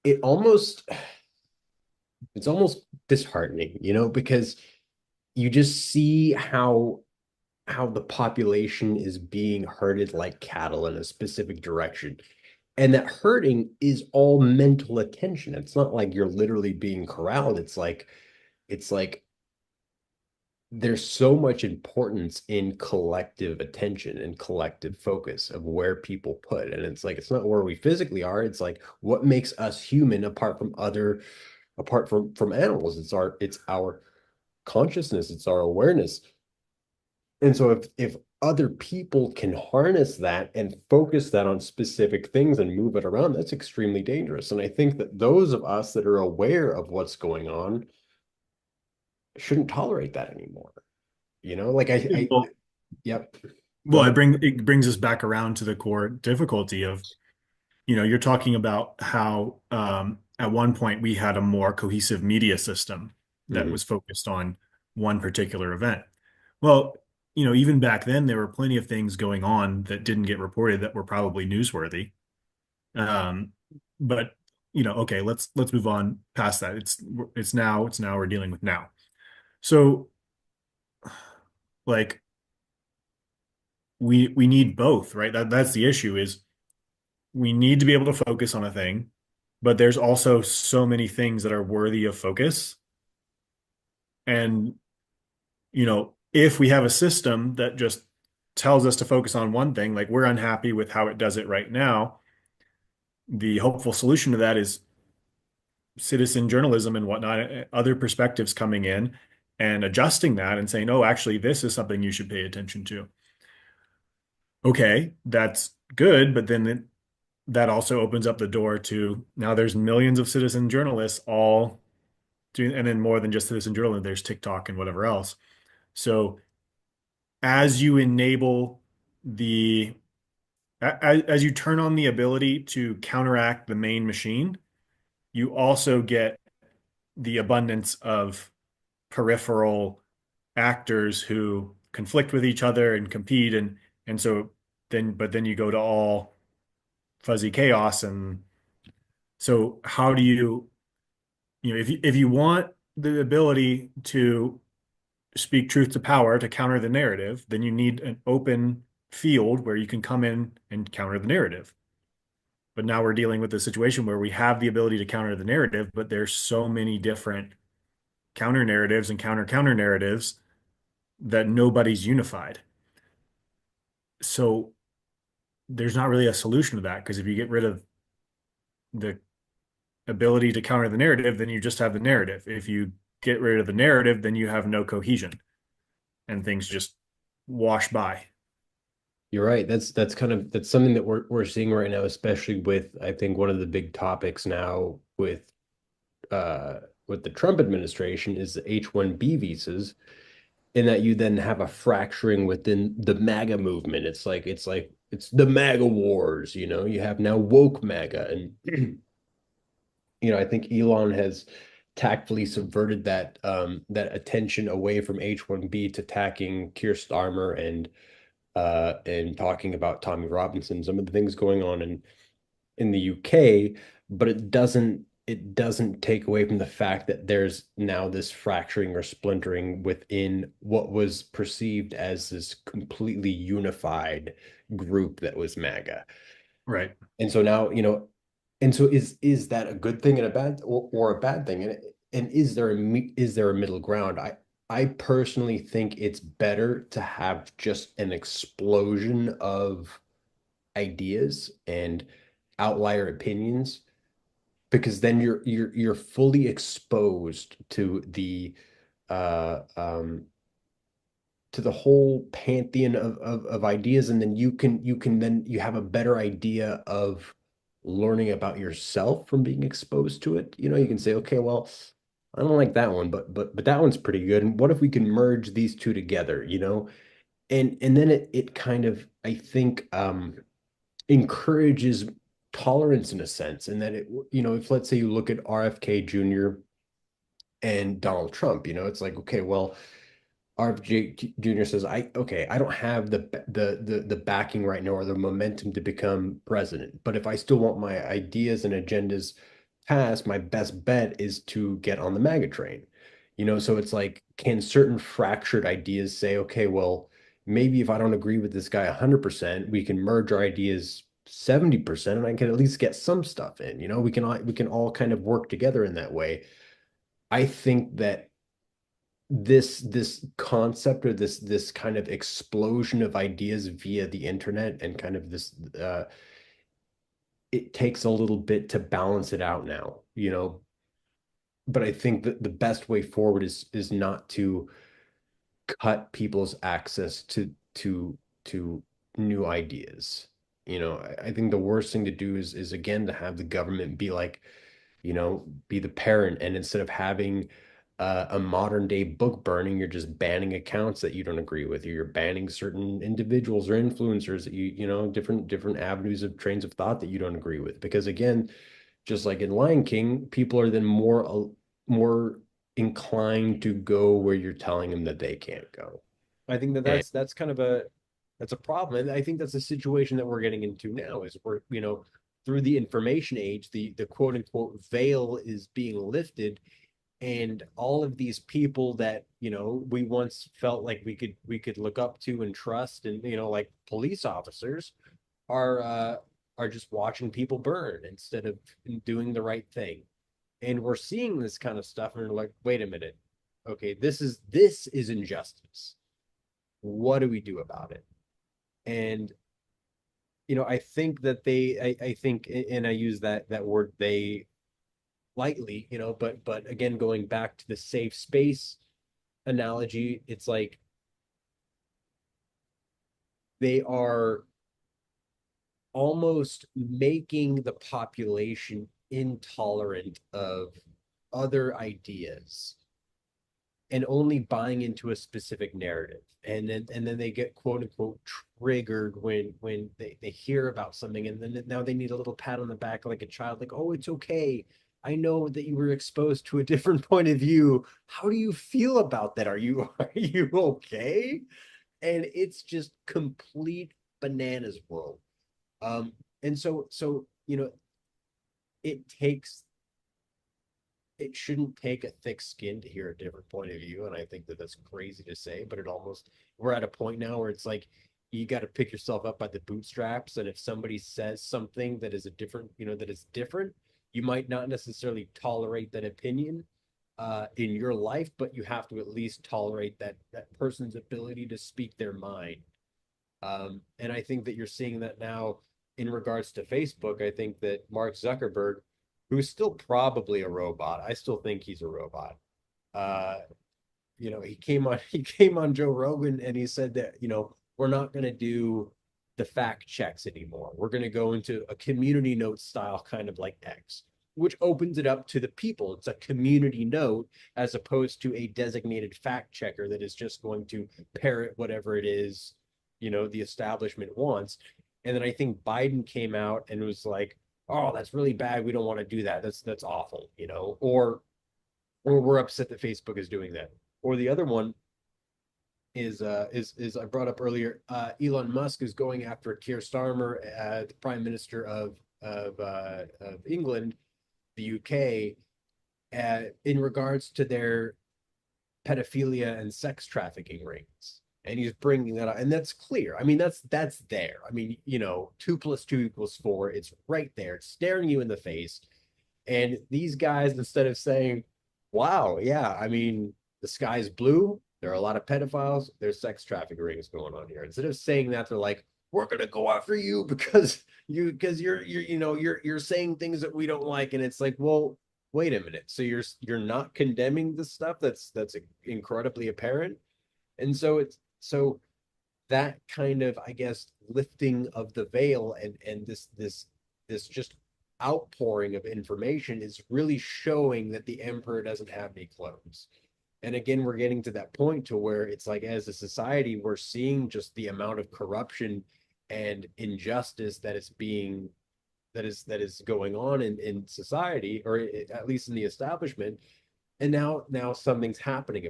it almost it's almost disheartening, because you just see how the population is being herded like cattle in a specific direction. And that herding is all mental attention. It's not like you're literally being corralled. It's like there's so much importance in collective attention and collective focus of where people put. And it's like it's not where we physically are. It's like what makes us human apart from animals. It's our consciousness, it's our awareness. And so if other people can harness that and focus that on specific things and move it around, that's extremely dangerous. And I think that those of us that are aware of what's going on shouldn't tolerate that anymore. Like Well, yep. Go well, ahead. it brings us back around to the core difficulty of, you're talking about how at one point we had a more cohesive media system that Mhm. was focused on one particular event. Well, even back then there were plenty of things going on that didn't get reported that were probably newsworthy. Um, but okay, let's move on past that. It's now we're dealing with now. So like we need both, right? That's the issue is we need to be able to focus on a thing, but there's also so many things that are worthy of focus. And, if we have a system that just tells us to focus on one thing, like we're unhappy with how it does it right now, the hopeful solution to that is citizen journalism and whatnot, other perspectives coming in and adjusting that and saying, oh, actually, this is something you should pay attention to. Okay, that's good, but then that also opens up the door to now there's millions of citizen journalists all doing, and then more than just citizen journalism, there's TikTok and whatever else. So as you enable the as you turn on the ability to counteract the main machine, you also get the abundance of peripheral actors who conflict with each other and compete and so then you go to all fuzzy chaos. And so how do if you want the ability to speak truth to power to counter the narrative, then you need an open field where you can come in and counter the narrative. But now we're dealing with a situation where we have the ability to counter the narrative, but there's so many different counter narratives and counter narratives that nobody's unified. So there's not really a solution to that because if you get rid of the ability to counter the narrative, then you just have the narrative. If you get rid of the narrative, then you have no cohesion and things just wash by. You're right. That's something that we're seeing right now, especially with I think one of the big topics now uh with the Trump administration is the H-1B visas, in that you then have a fracturing within the MAGA movement. It's the MAGA wars, you have now woke MAGA. And I think Elon has tactfully subverted that attention away from H-1B to attacking Keir Starmer and talking about Tommy Robinson, some of the things going on in the UK, but it doesn't take away from the fact that there's now this fracturing or splintering within what was perceived as this completely unified group that was MAGA. Right. And so now, and so is that a good thing and a bad or a bad thing? And is there a middle ground? I personally think it's better to have just an explosion of ideas and outlier opinions, because then you're fully exposed uh um to the whole pantheon of ideas, and then you have a better idea of learning about yourself from being exposed to it. You can say, okay, well, I don't like that one, but that one's pretty good. And what if we can merge these two together, and then it kind of, I think, encourages tolerance in a sense, and that if let's say you look at RFK Jr. and Donald Trump, it's like, okay, well, RFK Jr. says, I don't have the backing right now or the momentum to become president, but if I still want my ideas and agendas pass, my best bet is to get on the MAGA train. So it's like, can certain fractured ideas say, okay, well, maybe if I don't agree with this guy 100%, we can merge our ideas 70% and I can at least get some stuff in. We can all kind of work together in that way. I think that this concept or this kind of explosion of ideas via the internet and kind of this it takes a little bit to balance it out now. But I think that the best way forward is not to cut people's access to new ideas. I think the worst thing to do is again to have the government be like, be the parent, and instead of having a modern day book burning, you're just banning accounts that you don't agree with, or you're banning certain individuals or influencers that different avenues of trains of thought that you don't agree with. Because again, just like in Lion King, people are then more inclined to go where you're telling them that they can't go. I think that And that's kind of a problem, and I think that's a situation that we're getting into now. Is we're through the information age, the quote unquote veil is being lifted, and all of these people that we once felt like we could look up to and trust, and like police officers are just watching people burn instead of doing the right thing. And we're seeing this kind of stuff and we're like, wait a minute. Okay, this is injustice. What do we do about it? And I think that I think, and I use that word they lightly, but again, going back to the safe space analogy, it's like they are almost making the population intolerant of other ideas and only buying into a specific narrative. And then they get quote unquote triggered when they hear about something, and then now they need a little pat on the back like a child, like, oh, it's okay. I know that you were exposed to a different point of view. How do you feel about that? Are you okay? And it's just complete bananas world. And so it takes it shouldn't take a thick skin to hear a different point of view. And I think that that's crazy to say, but we're at a point now where it's like, you got to pick yourself up by the bootstraps. And if somebody says something that is that is different, you might not necessarily tolerate that opinion in your life, but you have to at least tolerate that person's ability to speak their mind. And I think that you're seeing that now in regards to Facebook. I think that Mark Zuckerberg, who's still probably a robot, I still think he's a robot. Uh, he came on Joe Rogan and he said that, we're not going to do the fact checks anymore. We're going to go into a community note style, kind of like X, which opens it up to the people. It's a community note as opposed to a designated fact checker that is just going to parrot whatever it is, the establishment wants. And then I think Biden came out and was like, "Oh, that's really bad. We don't want to do that. That's awful," or we're upset that Facebook is doing that. Or the other one is I brought up earlier. Elon Musk is going after Keir Starmer, the Prime Minister of England, the UK, in regards to their pedophilia and sex trafficking rings. And he's bringing that up, and that's clear. I mean, that's there. I mean, 2 + 2 = 4. It's right there. It's staring you in the face. And these guys, instead of saying, wow, yeah, I mean, the sky's blue, there are a lot of pedophiles, there's sex trafficking rings going on here. Instead of saying that, they're like, we're gonna go after you because you're saying things that we don't like. And it's like, well, wait a minute. So you're not condemning the stuff that's incredibly apparent. And so that kind of, I guess, lifting of the veil and this just outpouring of information is really showing that the emperor doesn't have any clothes. And again, we're getting to that point to where it's like, as a society, we're seeing just the amount of corruption and injustice that is going on in society, or at least in the establishment. And now something's happening